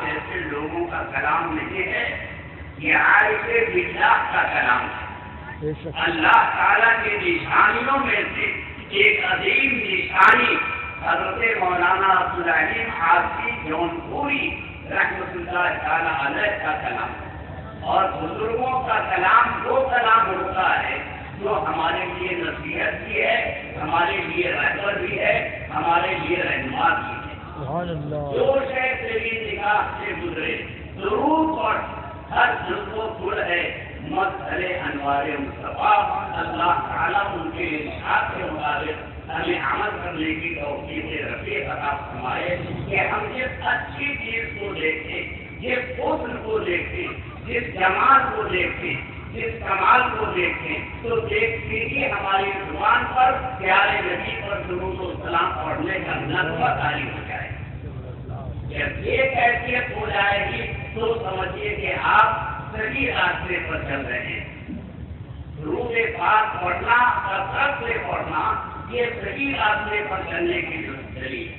ایسے لوگوں کا کلام نہیں ہے، یہ عارف باللہ کا کلام ہے۔ اللہ تعالیٰ کی نشانیوں میں سے ایک عظیم نشانی حضرت مولانا عبدالعلیم حافظی جونپوری رحمۃ اللہ تعالیٰ علیہ کا کلام ہے۔ اور بزرگوں کا کلام وہ کلام ہوتا ہے جو ہمارے لیے نصیحت بھی ہے، ہمارے لیے رہبر بھی ہے، ہمارے لیے رہنما بھی ہے۔ جو شے تیری نگاہ سے گزرے ضرور اور ہر جز و گل ہے مظہر انوار مصطفیٰ۔ اللہ تعالیٰ ان کے ارشاد کے مطابق ہمیں عمل کرنے کی توفیق رفیع عطا فرمائے کہ ہم جس اچھی چیز کو دیکھیں، جس حسن کو دیکھیں، جس جمال کو دیکھیں، جس کمال کو دیکھیں تو دیکھتے ہی ہماری زبان پر پیارے نبی پر درود و سلام پڑھنے کا نغمہ طاری ہو جائے۔ جب یہ کیفیت ہو جائے گی تو سمجھیے کہ آپ صحیح راستے پر چل رہے ہیں۔ درود پاک پڑھنا اور کثرت سے پڑھنا یہ صحیح راستے پر چلنے کی دلیل ہے۔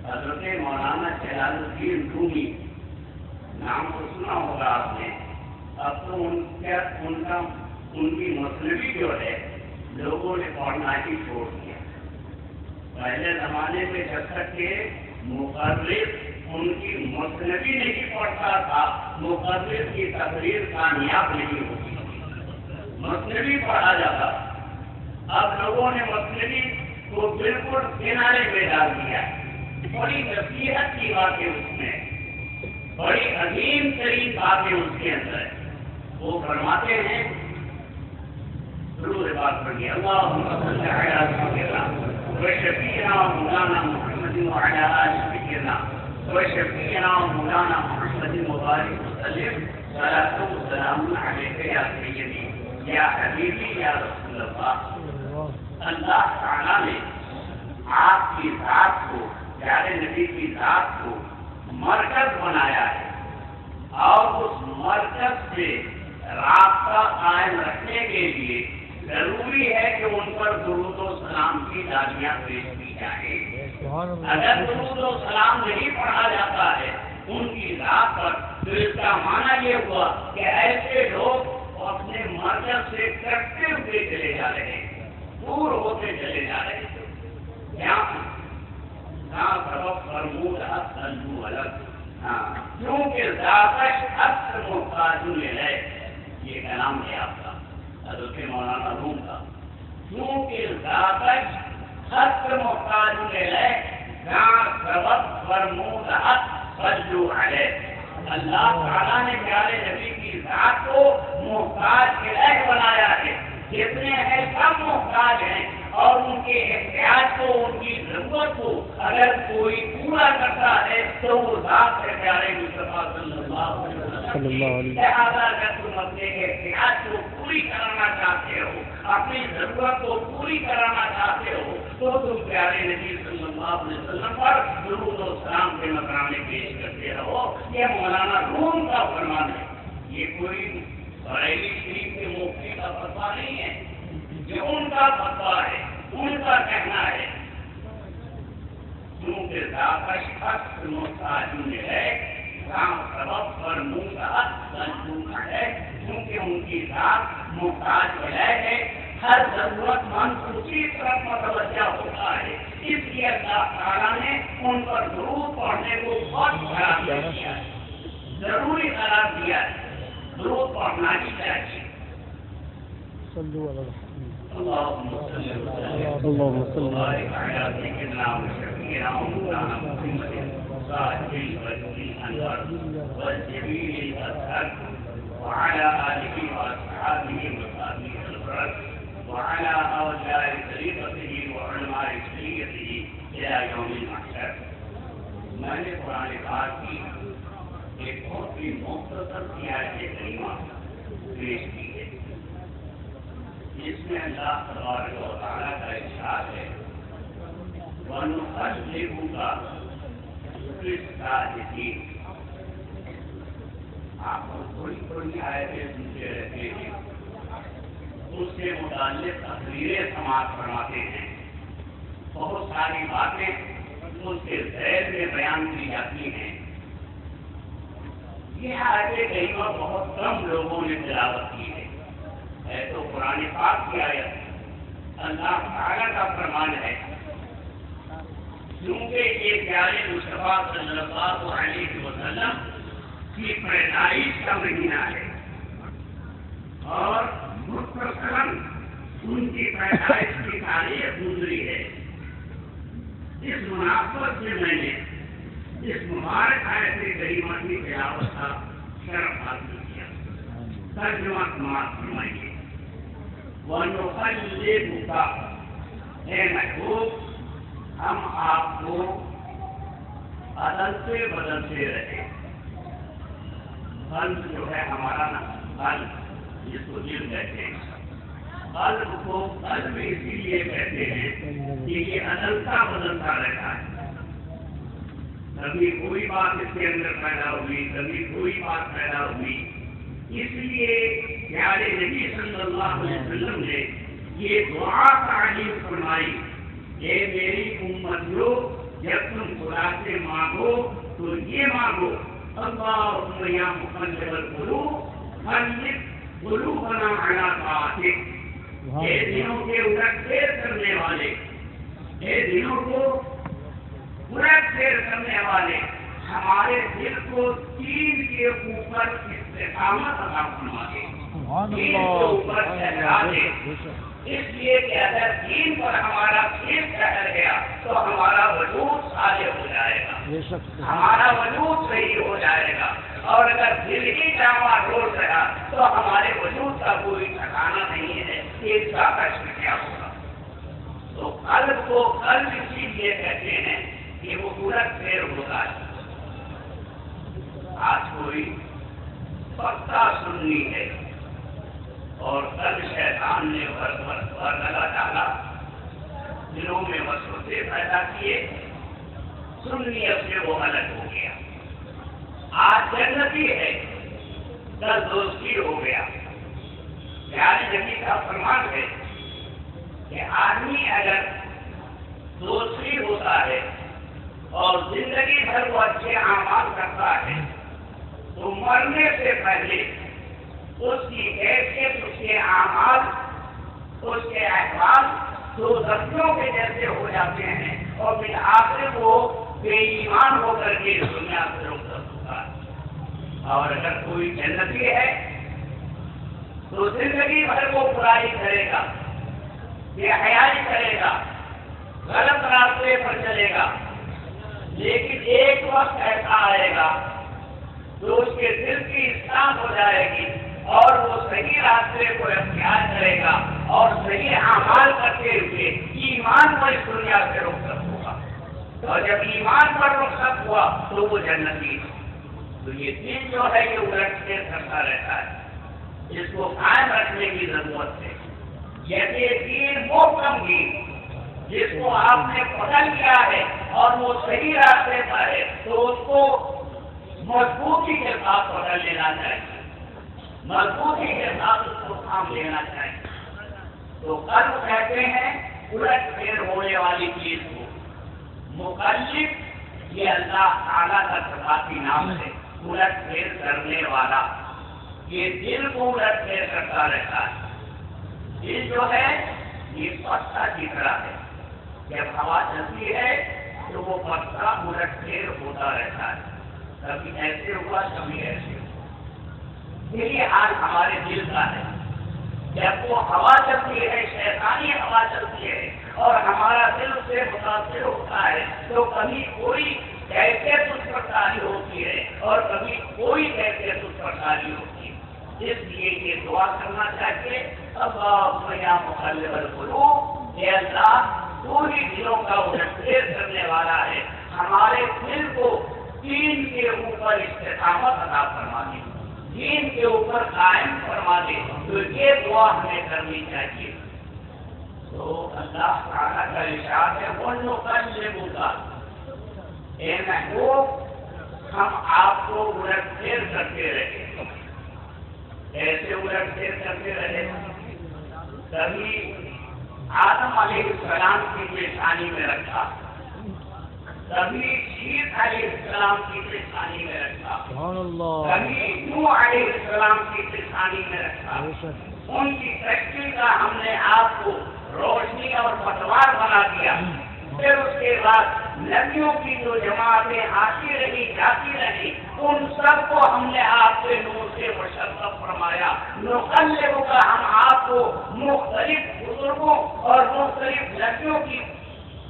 حضرت مولانا جلال الدین رومی نام کو سنا ہوگا آپ نے۔ اب تو ان کی مصنوی جو ہے لوگوں نے پڑھنا ہی چھوڑ دیا۔ پہلے زمانے میں جب تک کہ مقرر ان کی مصنوی نہیں پڑھتا تھا، مقرر کی تقریر کامیاب نہیں ہوتی، مصنوی پڑھا جاتا۔ اب لوگوں نے مصنوی کو بالکل کنارے پہ ڈال دیا۔ بڑی نصیحت کی باتیں اس میں، بڑی عظیم ترین باتیں اس کے اندر ہے۔ وہ فرماتے ہیں درود پاک پڑھیے، اللہم صلی علی سیدنا وشفیعنا مولانا محمد وعلی آل سیدنا وشفیعنا مولانا محمد مبارک وسلم صلاۃ و سلام علیک یا سیدی یا حبیبی یا رسول اللہ۔ اللہ تعالیٰ نے آپ کی ذات کو، پیارے نبی کی ذات کو مرکز بنایا ہے اور اس مرکز سے رابطہ قائم رکھنے کے لیے ضروری ہے کہ ان پر درود و سلام کی دالیاں پیش کی جائیں۔ اگر درود و سلام نہیں پڑھا جاتا ہے ان کی ذات پر تو اس کا معنی یہ ہوا کہ ایسے لوگ اپنے مرکز سے کٹتے ہوئے چلے جا رہے ہیں، دور ہوتے چلے جا رہے ہیں۔ سبب فرمود اصل الگ کیونکہ ذاتش اصل محتاج لے، یہ کلام ہے آپ کا حضرت مولانا روم کا۔ کیونکہ ذاتش اصل محتاج لے سبب فرمود اصل علیہ۔ اللہ تعالیٰ نے پیارے نبی کی ذات کو محتاج الہ بنایا ہے۔ جتنے ہیں سب محتاج ہیں اور ان کے احتیاج کو، ان کی ضرورت کو اگر کوئی پورا کرتا ہے تو وہ ذات سے پیارے مصطفیٰ صلی اللہ علیہ وسلم۔ لہٰذا اگر تم اپنے احتیاج کو پوری کرانا چاہتے ہو، اپنی ضرورت کو پوری کرانا چاہتے ہو تو تم پیارے نبی صلی اللہ علیہ وسلم پر درود و سلام کے نذرانے پیش کرتے رہو۔ یہ مولانا روم کا فرمان ہے، یہ کوئی بریلی شریف کے مفتی کا فتویٰ نہیں ہے، یہ ان کا فتویٰ ہے، ان کا کہنا ہے۔ کیونکہ ذاتش اصل محتاج ہے، سبب پر منہ ہے، کیونکہ ان کی ذات محتاج ہے، ہر ضرورت مند اسی طرف متوجہ ہوتا ہے۔ اس لیے اللہ تعالیٰ نے ان پر درود پڑھنے کو بہت قرار دیا ہے، ضروری قرار دیا ہے، درود پڑھنا ہی چاہیے۔ اللهم صل على سيدنا وشفيعنا ومولانا محمد صاحب الوجه الانور والجميل الاسعد وعلى اله واصحابه وصحبه الابرار وعلى اولياء طريقته وعلماء شريعته الى يوم المحشر۔ میں نے قرآن پاک کی ایک بہت ہی مختصر آیت کریمہ پیش کی ہے، جس میں اللہ تبارک و تعالیٰ کا ارشاد ہے وَنُقَلِّبُكَ فِي السَّاجِدِينَ۔ آپ کو تھوڑی آیتیں سنتے رہتے ہیں، اس سے متعلق تقریریں سماعت فرماتے ہیں، بہت ساری باتیں اس کے ذیل میں بیان کی جاتی ہیں۔ یہ آیت کریمہ بہت کم لوگوں نے تلاوت کی ہے تو قرآن پاک کی آیت اللہ تعالیٰ کا فرمان ہے، کیونکہ یہ پیارے مصطفیٰ صلی اللہ علیہ وسلم کی پیدائش کا مہینہ ہے اور مختصراً ان کی پیدائش کی تاریخ گزری ہے۔ اس مناسبت سے میں نے اس مبارک آیت کریمہ کی تلاوت کا شرف حاصل کیا۔ ترجمہ سماعت فرمائیے۔ وَنُقَلِّبُكَ، اے محبوب ہم آپ کو بدلتے بدلتے رہے۔ قلب جو ہے ہمارا نا قلب، جس کو دل کہتے ہیں، قلب کو قلب اسی لیے کہتے ہیں کہ یہ بدلتا بدلتا رہتا ہے۔ کبھی کوئی بات اس کے اندر پیدا ہوئی، کبھی کوئی بات پیدا ہوئی، اس لیے پیارے نبی صلی اللہ علیہ وسلم نے یہ دعا تعلیم فرمائی، اے میری امتیوں جب تم خدا سے مانگو تو یہ مانگو، اللہم یا مقلب القلوب ثبت قلوبنا علی طاعتک، اے دلوں کے الٹ پھیر کرنے والے، اے دلوں کو الٹ پھیر کرنے والے، ہمارے دل کو دین کے اوپر استقامت عطا فرما دے، دین کے اوپر ٹھہرا دے۔ اس لیے کہ اگر دین پر ہمارا دل ٹھہر گیا تو ہمارا وجود صالح ہو جائے گا، ہمارا وجود صحیح ہو جائے گا، اور اگر دل ہی ڈاما ڈول رہا تو ہمارے وجود کا کوئی ٹھکانا نہیں ہے کہ اس کا کشف کیا ہوگا۔ تو قلب کو قلب اسی لیے کہتے ہیں کہ وہ الٹ پھیر ہوتا ہے۔ آج کوئی پکا سنی ہے اور کل شیطان نے لگا ڈالا، دلوں میں وسوسے پیدا کیے، سنیت سے وہ الگ ہو گیا۔ آج جنتی ہے، کل دوستی ہو گیا۔ پیارے نبی کا فرمان ہے کہ آدمی اگر دوستی ہوتا ہے اور زندگی بھر وہ اچھے اعمال کرتا ہے تو مرنے سے پہلے اس کی حیثیت، اس کے اعمال، اس کے احوال دو دستوں کے جیسے ہو جاتے ہیں اور بالآخر وہ بے ایمان ہو کر کے دنیا سے رخصت ہوتا ہے۔ اور اگر کوئی جنتی ہے تو زندگی بھر وہ برائی کرے گا، بے حیائی کرے گا، غلط راستے پر چلے گا، لیکن ایک وقت ایسا آئے گا تو اس کے دل کی اصلاح ہو جائے گی اور وہ صحیح راستے کو اختیار کرے گا اور صحیح اعمال کرتے ہوئے ایمان پر اس دنیا سے رخصت ہوگا، اور جب ایمان پر رخصت ہوا تو وہ جنتی ہے۔ تو یہ دل جو ہے یہ الٹ پھیر کرتا رہتا ہے، اس کو قائم رکھنے کی ضرورت ہے۔ جیسے دین محکم کی جس کو آپ نے پکڑ لیا ہے اور وہ صحیح راستے پر ہے تو اس کو مضبوطی کے ساتھ پکڑ لینا چاہیے، مضبوطی کے ساتھ اس کو تھام لینا چاہیے۔ تو قلب کہتے ہیں الٹ پھیر ہونے والی چیز کو۔ مقلب یہ اللہ تعالیٰ کا صفاتی نام ہے، الٹ پھیر کرنے والا، یہ دل کو الٹ پھیر کرتا رہتا ہے۔ دل جو ہے یہ پتا کی طرح ہے، جب ہوا چلتی ہے تو وہ پتا الٹ پھیر ہوتا رہتا ہے، کبھی ایسے ہوا کبھی ایسے ہوا۔ یہی حال ہمارے دل کا ہے، جب وہ ہوا چلتی ہے، شیطانی ہوا چلتی ہے اور ہمارا دل سے متاثر ہوتا ہے تو کبھی کوئی کیفیت اس پر تاری ہوتی ہے اور کبھی کوئی کیفیت اس پر تاری ہوتی ہے۔ اس لیے یہ دعا کرنا چاہیے، اللہم یا مقلب القلوب، اے اللہ پوری دلوں کا الٹ پھیر کرنے والا ہے، ہمارے دل کو دین کے اوپر استقامت عطا فرما دے، دین کے اوپر قائم فرما دے۔ تو یہ دعا ہمیں کرنی چاہیے۔ تو اللہ تعالیٰ کا ارشاد ہے وَنُقَلِّبُكَ، اے محبوب ہم آپ کو الٹ پھیر کرتے رہے۔ ایسے الٹ پھیر کرتے رہے، کبھی آدم علیہ السلام کی پیشانی میں رکھا، کبھی شیخ علیہ السلام کی پیشانی میں رکھا، کبھی نوح علیہ السلام کی پیشانی میں رکھا، ان کی تشکیل کا ہم نے آپ کو روشنی اور پتوار بنا دیا. پھر اس کے بعد نبیوں کی جو جماعتیں آتی رہی جاتی رہی، ان سب کو ہم نے آپ کے نور سے مشرف فرمایا. نقلب کا ہم آپ کو مختلف بزرگوں اور مختلف نبیوں کی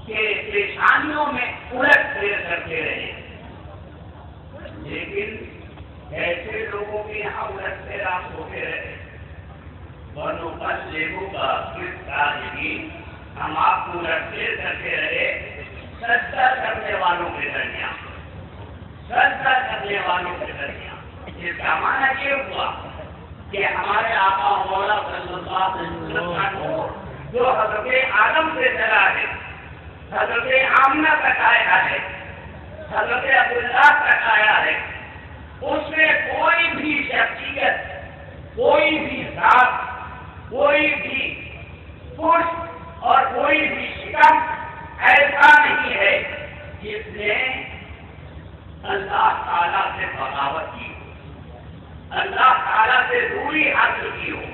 پیشانیوں میں الٹ پھیر کرتے رہے، لیکن ایسے لوگوں کے یہاں الٹ پھیراپ ہوتے رہے. ونقلب کا کس تاجی ہم آپ کو الٹ پھیر کرتے رہے سجدہ کرنے والوں کے درمیان، سجدہ کرنے والوں کے درمیان. اس کا معنی یہ ہوا کہ ہمارے آقا مولا صلی اللہ علیہ وسلم کا نور جو حضرت آدم سے چلا ہے، حضرت آمنہ تک آیا ہے، حضرت عبداللہ تک آیا ہے، اس میں کوئی بھی شخصیت، کوئی بھی ذات، کوئی بھی پشت اور کوئی بھی شکم ایسا نہیں ہے جس نے اللہ تعالیٰ سے بغاوت کی ہو، اللہ تعالیٰ سے دوری حاصل کی ہو،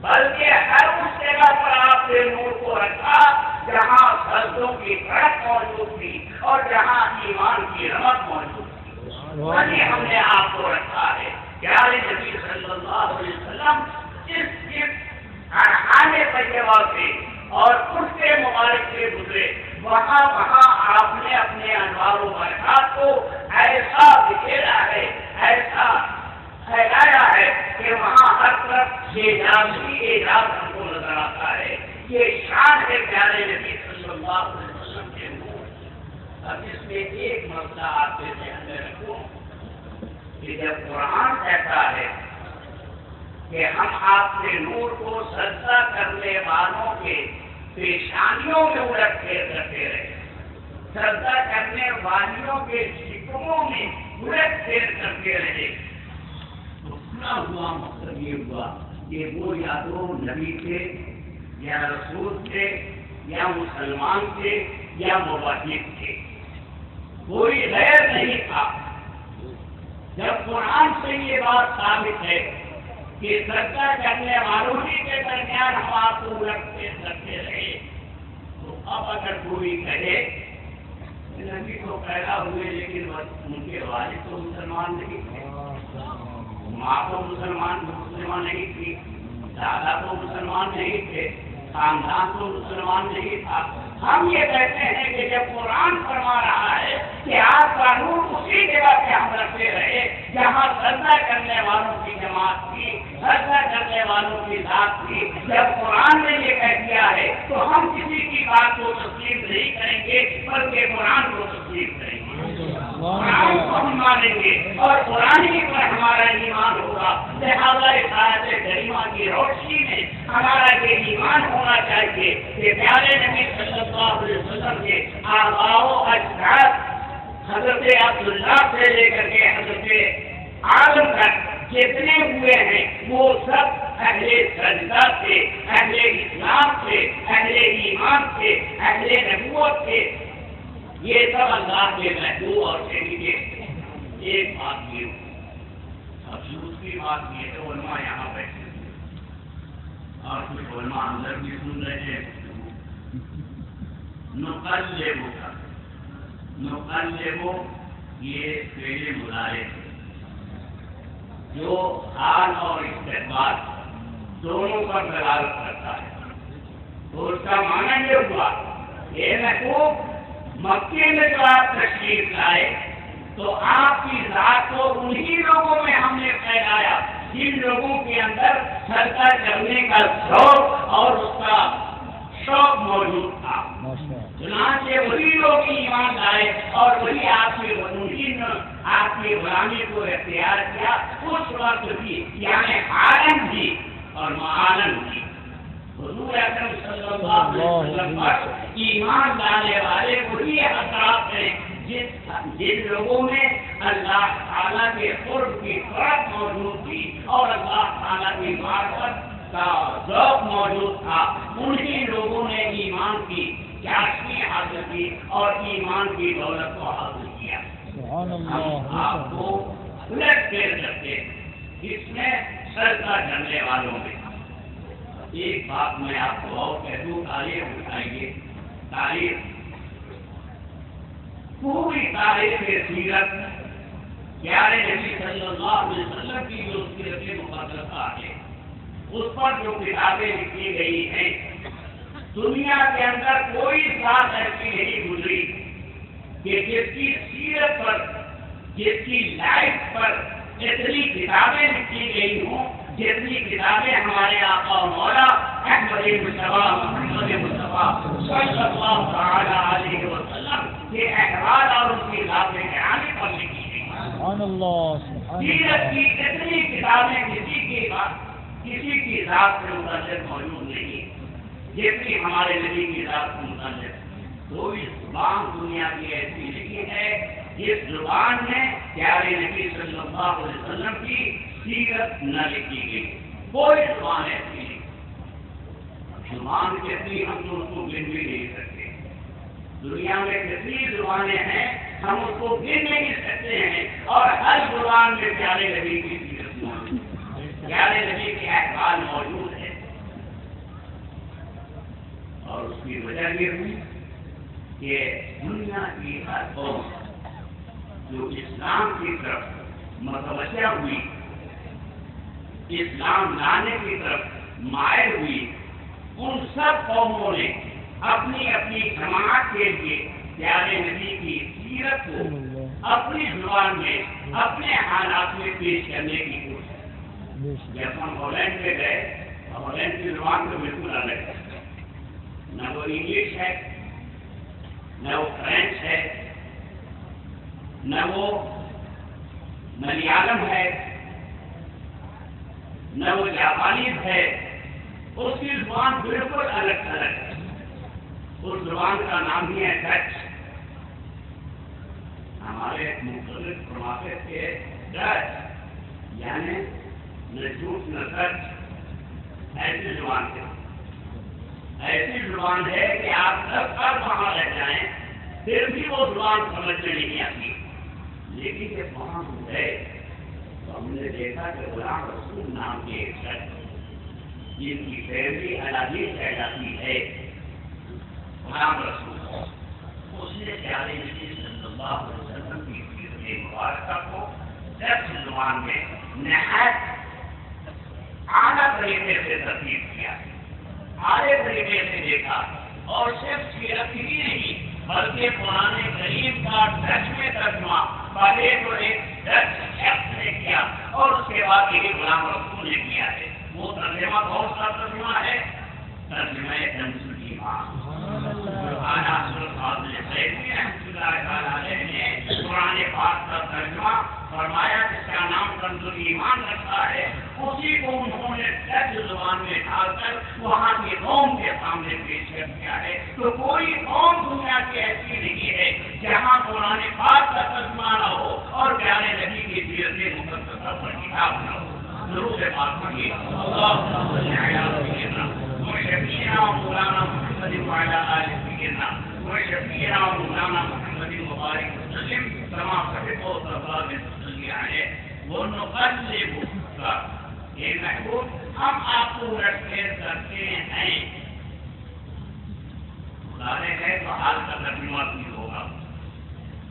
بلکہ ہر اس جگہ پر آپ نے نور کو رکھا جہاں سجدوں کی کڑک موجود تھی اور جہاں ایمان کی رمق موجود تھی، وہیں ہم نے آپ کو رکھا ہے. پیارے نبی صلی اللہ علیہ وسلم جس آنے طیبہ سے اور اس کے مبارک سے گزرے، وہاں آپ نے اپنے انوار و برکات کو ایسا بکھیرا ہے، ایسا پھیلایا ہے کہ وہاں ہر طرف یہ اعجاز ہم کو نظر آتا ہے. یہ شان ہے پیارے نبی صلی اللہ علیہ وسلم کے نور. اب اس میں ایک مسئلہ آپ کے ذہن میں رکھوں کہ جب قرآن کہتا ہے کہ ہم آپ کے نور کو سجدہ کرنے والوں کے پیشانیوں میں الٹ پھیر کرتے رہے، سجدہ کرنے والیوں کے شکموں میں الٹ پھیر کرتے رہے، تو کیا ہوا؟ مطلب یہ ہوا کہ وہ یا تو نبی تھے یا رسول تھے یا مسلمان تھے یا موحد تھے، کوئی غیر نہیں تھا. جب قرآن سے یہ بات ثابت ہے کہ سجدہ کرنے والوں ہی کے درمیان ہم آپ کو الٹ پھیر کرتے رہے، تو اب اگر کوئی کہے نبی تو پیدا ہوئے لیکن ان کے والد تو مسلمان نہیں تھے، ماں تو مسلمان نہیں تھی، دادا تو مسلمان نہیں تھے، خاندان تو مسلمان نہیں تھا. ہم یہ کہتے ہیں کہ جب قرآن فرما رہا ہے کہ آپ کا نور اسی جگہ پہ ہم رکھتے رہے جہاں سجدہ کرنے والوں کی جماعت تھی، سجدہ کرنے والوں کی ذات تھی، جب قرآن نے یہ کہہ دیا ہے تو ہم کسی کی بات کو تسلیم نہیں کریں گے بلکہ قرآن کو تسلیم کریں گے، قرآن کو ہم مانیں گے اور قرآن ہی پر ہمارا ایمان ہوگا. لہٰذا اس آیت کریمہ کی روشنی میں ہمارا یہ ایمان ہونا چاہیے کہ پیارے نبی صلی اللہ علیہ وسلم کے آباء و اجداد حضرت عبداللہ سے لے کر کے حضرت آدم تک جتنے ہوئے ہیں وہ سب اہل سجدہ تھے، اہل اسلام تھے، اہل ایمان تھے، اہل نبوت تھے. یہ سب اللہ کے محبوب اور شریعے. ایک بات یہ اب دوسری بات یہ ہے، علماء یہاں بیٹھے اور کچھ علماء اندر بھی سن رہے ہیں. نقلب یہ فعل مضارع ہے جو حال اور استقبال دونوں پر دلالت کرتا ہے. تو اس کا معنی یہ ہوا کہ محبوب مکے میں جو آپ تشریف لائے تو آپ کی ذات کو انہی لوگوں میں ہم نے پھیلایا جن لوگوں کے اندر سجدہ کرنے کا ذوق اور اس کا شوق موجود تھا. چنانچہ وہی لوگ ایمان لائے اور وہی آپ کی غلامی کو اختیار کیا اس وقت بھی، یعنی عالم بھی اور معالم بھی. حضور اکرم صلی اللہ علیہ وسلم پر ایمان لانے والے وہی حضرات ہیں جن لوگوں میں اللہ تعالیٰ کے قرب کی فرق موجود تھی اور اللہ تعالیٰ کی معرفت کا ذوق موجود تھا. انہی لوگوں نے ایمان کی چاشنی حاصل کی اور ایمان کی دولت کو حاصل کیا. ہم آپ کو الٹ پھیر کرتے ہیں، اس میں سرکہ جھڑنے والوں میں۔ ایک بات میں آپ کو اور کہہ دوں، تاریخ اٹھائیے، تاریخ پوری تاریخ سیرت پیارے نبی صلی اللہ علیہ وسلم کی جو سیرت مقدسہ ہے اس پر جو کتابیں لکھی گئی ہیں، دنیا کے اندر کوئی ساتھ ایسی نہیں گزری کہ جس کی سیرت پر، جس کی لائف پر اتنی کتابیں لکھی گئی ہوں جتنی کتابیں ہمارے آقا و مولا احمد مصطفیٰ محمد مصطفیٰ صلی اللہ تعالی علیہ وسلم کے احوال اور ان کی ذات گرامی پر لکھی گئی۔ سبحان اللہ، سیرت کی اتنی کتابیں کسی کی ذات سے متعلق موجود نہیں ہے جتنی ہمارے نبی کی ذات سے متعلق۔ کوئی زبان دنیا کی ایسی نہیں ہے جس زبان میں پیارے نبی صلی اللہ علیہ وسلم کی سیرت نہ لکھی گئی، کوئی زبان ایسی نہیں۔ زبان کتنی ہم تو اس کو گن بھی نہیں سکتے، دنیا میں کتنی زبانیں ہیں ہم اس کو گن نہیں سکتے ہیں، اور ہر زبان میں پیارے نبی کی سیرت موجود ہے، پیارے نبی کے احوال موجود ہے۔ اور اس کی وجہ یہ ہوئی کہ دنیا کی ہر قوم جو اسلام کی طرف متوجہ ہوئی، اسلام لانے کی طرف مائل ہوئی، ان سب قوموں نے اپنی اپنی جماعت کے لیے پیارے نبی کی سیرت کو اپنی زبان میں، اپنے حالات میں پیش کرنے کی کوشش۔ جب ہم ہالینڈ میں گئے، ہالینڈ کی زبان تو بالکل الگ ہے، نہ وہ انگلش ہے، نہ وہ فرینچ ہے، نہ وہ ملیالم ہے، نہ وہ جاپانیز ہے، اس کی زبان بالکل الگ الگ ہے۔ اس زبان کا نام ہی ہے ڈچ۔ ہمارے مختلف فرماتے تھے ڈچ یعنی نہ جھوٹ نہ سچ، ایسی زبان ہے، ایسی زبان ہے کہ آپ 10 سال وہاں رہ جائیں پھر بھی وہ زبان سمجھ میں نہیں آتی۔ لیکن جب وہاں ہم گئے تو ہم نے دیکھا کہ غلام رسول نام کے ایک شخص جن کی فیملی الادی کہلاتی ہے، غلام رسول، اس نے پیارے نبی صلی اللہ علیہ وسلم کی سیرت مبارکہ کو ڈچ زبان میں نہایت اعلیٰ طریقے سے ترتیب کیا، اعلیٰ طریقے سے دیکھا، اور صرف سیرت ہی نہیں بلکہ قرآن کریم کا ڈچ میں ترجمہ پہلے تو ایک ڈچ شخص نے کیا اور اس کے بعد یہ غلام رسول نے کیا ہے۔ وہ ترجمہ کون سا ترجمہ ہے؟ ترجمہ کنز الایمان۔ قرآن پاک کا ترجمہ فرمایا جس کا نام کنز الایمان رکھا ہے، اسی کو انہوں نے ڈچ زبان میں ڈال کر وہاں کی قوم کے سامنے پیش کر دیا ہے۔ تو کوئی قوم دنیا کی ایسی نہیں ہے جہاں قرآن پاک کا ترجمہ نہ ہو اور پیارے نبی کی سیرت مقدسہ پر کتاب نہ ہو۔ درود پاک پڑھیے، اللهم صل علی سیدنا وشفیعنا مولانا محمد وعلی آل سیدنا وشفیعنا مولانا محمد مبارک وسلم كما تحب وترضى بصلی علیہ ونقلب کا۔ یہ محبوب ہم آپ کو رکھتے کرتے ہیں، بلانے گئے تو حال کا ترجمہ بھی ہوگا۔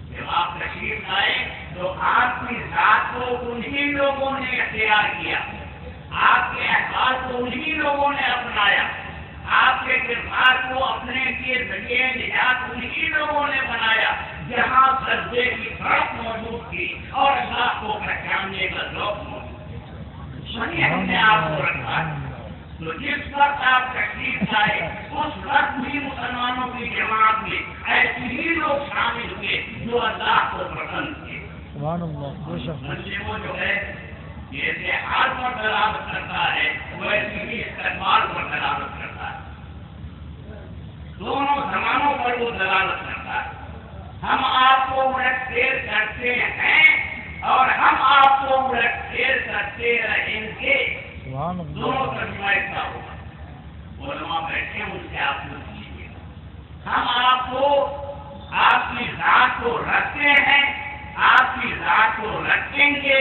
جب آپ تشریف لائے تو آپ کی ذات کو انہی لوگوں نے اختیار کیا، آپ کے احوال کو انہی لوگوں نے اپنایا، آپ کے کردار کو اپنے کے ذریعے نجات انہی لوگوں نے بنایا جہاں سجدے کی فرق موجود تھی اور اللہ کو پہچاننے کا ذوق موجود تھا، وہیں ہم نے آپ کو رکھا۔ تو جس وقت آپ تشریف لائے اس وقت بھی مسلمانوں کی جماعت میں ایسے ہی لوگ شامل ہوئے جو اللہ کو پسند تھے۔ وہ جو ہے جیسے حال پر دلالت کرتا ہے ویسے ہی استقبال پر دلالت کرتا ہے، دونوں زمانوں پر وہ دلالت کرتا ہے۔ ہم آپ کو مدد کرتے ہیں اور ہم آپ کو مدد کرتے رہیں گے، دونوں ترجمہ کا ہوگا۔ علماء بیٹھے ان سے آپ پوچھ لیجیے، ہم آپ کو آپ کی ذات کو رکھتے ہیں، آپ کی ذات کو رکھیں گے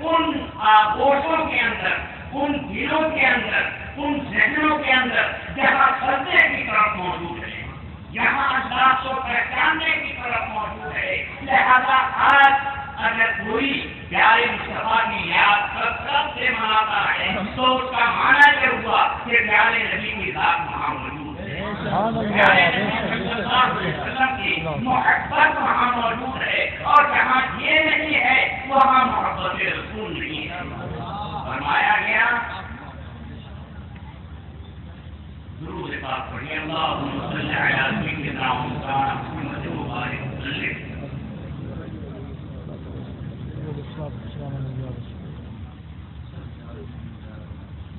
ان آغوشوں کے اندر، ان دلوں کے اندر، ان ذہنوں کے اندر جہاں سجدے کی طرف موجود ہے، یہاں اللہ کو پہچاننے کی طرف موجود ہے. لہذا آج اگر کوئی پیارے مصطفیٰ کی یاد کثرت سے مناتا ہے تو اس کا معنی یہ ہوا کہ پیارے نبی کی ذات وہاں موجود ہے، پیارے نبی صلی اللہ علیہ وسلم کی محبت وہاں موجود ہے، اور جہاں یہ نہیں ہے وہاں محبت رسول نہیں ہے. فرمایا گیا درود پاک پڑھیے اللہم صلی علی سیدنا محمد مبارک وسلم.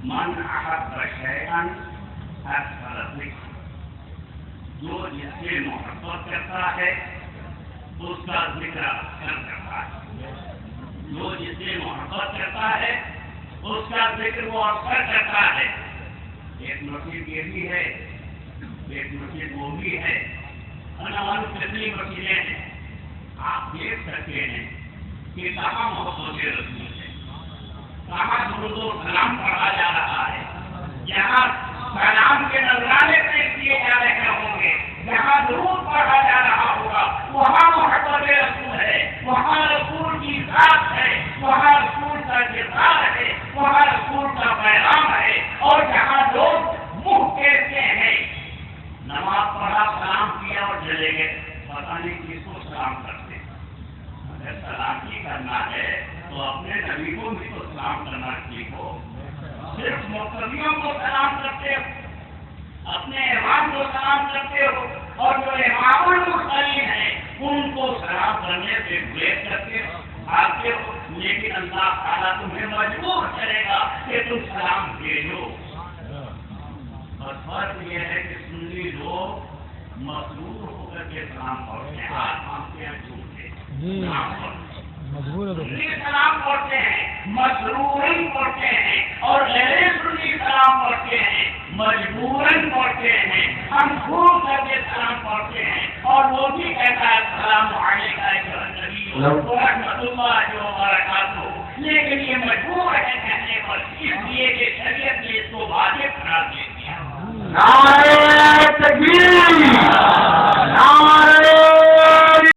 من احب شیئا اکثر ذکر، جو جس سے محبت کرتا ہے اس کا ذکر اکثر کرتا ہے، جو جس سے محبت کرتا ہے اس کا ذکر وہ اکثر کرتا ہے. ایک مسجد یہ بھی ہے، ایک مسجد وہ بھی ہے، کتنی مسجدیں ہیں. آپ دیکھ سکتے ہیں کہ کہاں محبت رسول ہے، کہاں درود و سلام پڑھا جا رہا ہے. یہاں سلام کے نذرانے پیش کیے جا رہے ہوں گے، جہاں درود پڑھا جا رہا ہوگا وہاں محبت رسول ہے، وہاں رسول کی ذات ہے، وہاں رسول کا کردار ہے، وہاں رسول کا پیغام ہے. اور جہاں لوگ منہ کہتے ہیں نماز پڑھا سلام کیا اور چلے گئے، پتہ نہیں کس کو سلام کرتے. اگر سلام ہی کرنا ہے تو اپنے نبی کو بھی تو سلام کرنا سیکھو. صرف مقتدیوں کو سلام کرتے ہو، اپنے امام کو سلام کرتے ہو، اور جو امام المرسلین ہیں ان کو سلام کرنے سے گریز کرتے ہو آتے ہو. لیکن اللہ تعالیٰ تمہیں مجبور کرے گا کہ تم سلام بھیجو. اور فرق یہ ہے کہ سنی لوگ مسرور ہو کر کے سلام پڑھتے ہیں، ہاتھ مانگتے ہیں جھوٹے سلام پڑھتے ہیں، مسرورن پڑھتے ہیں، اور غیر سنی سلام پڑھتے ہیں، مجبورن پڑھتے ہیں. ہم گھوم کر کے سلام پڑھتے ہیں اور وہ بھی کہتا ہے السلام علیکم ورحمۃ اللہ وبرکاتہ، لیکن یہ مجبور ہے کہنے پر، اس لیے کہ شریعت نے اس کو واجب قرار دے دیا. نعرہ تکبیر.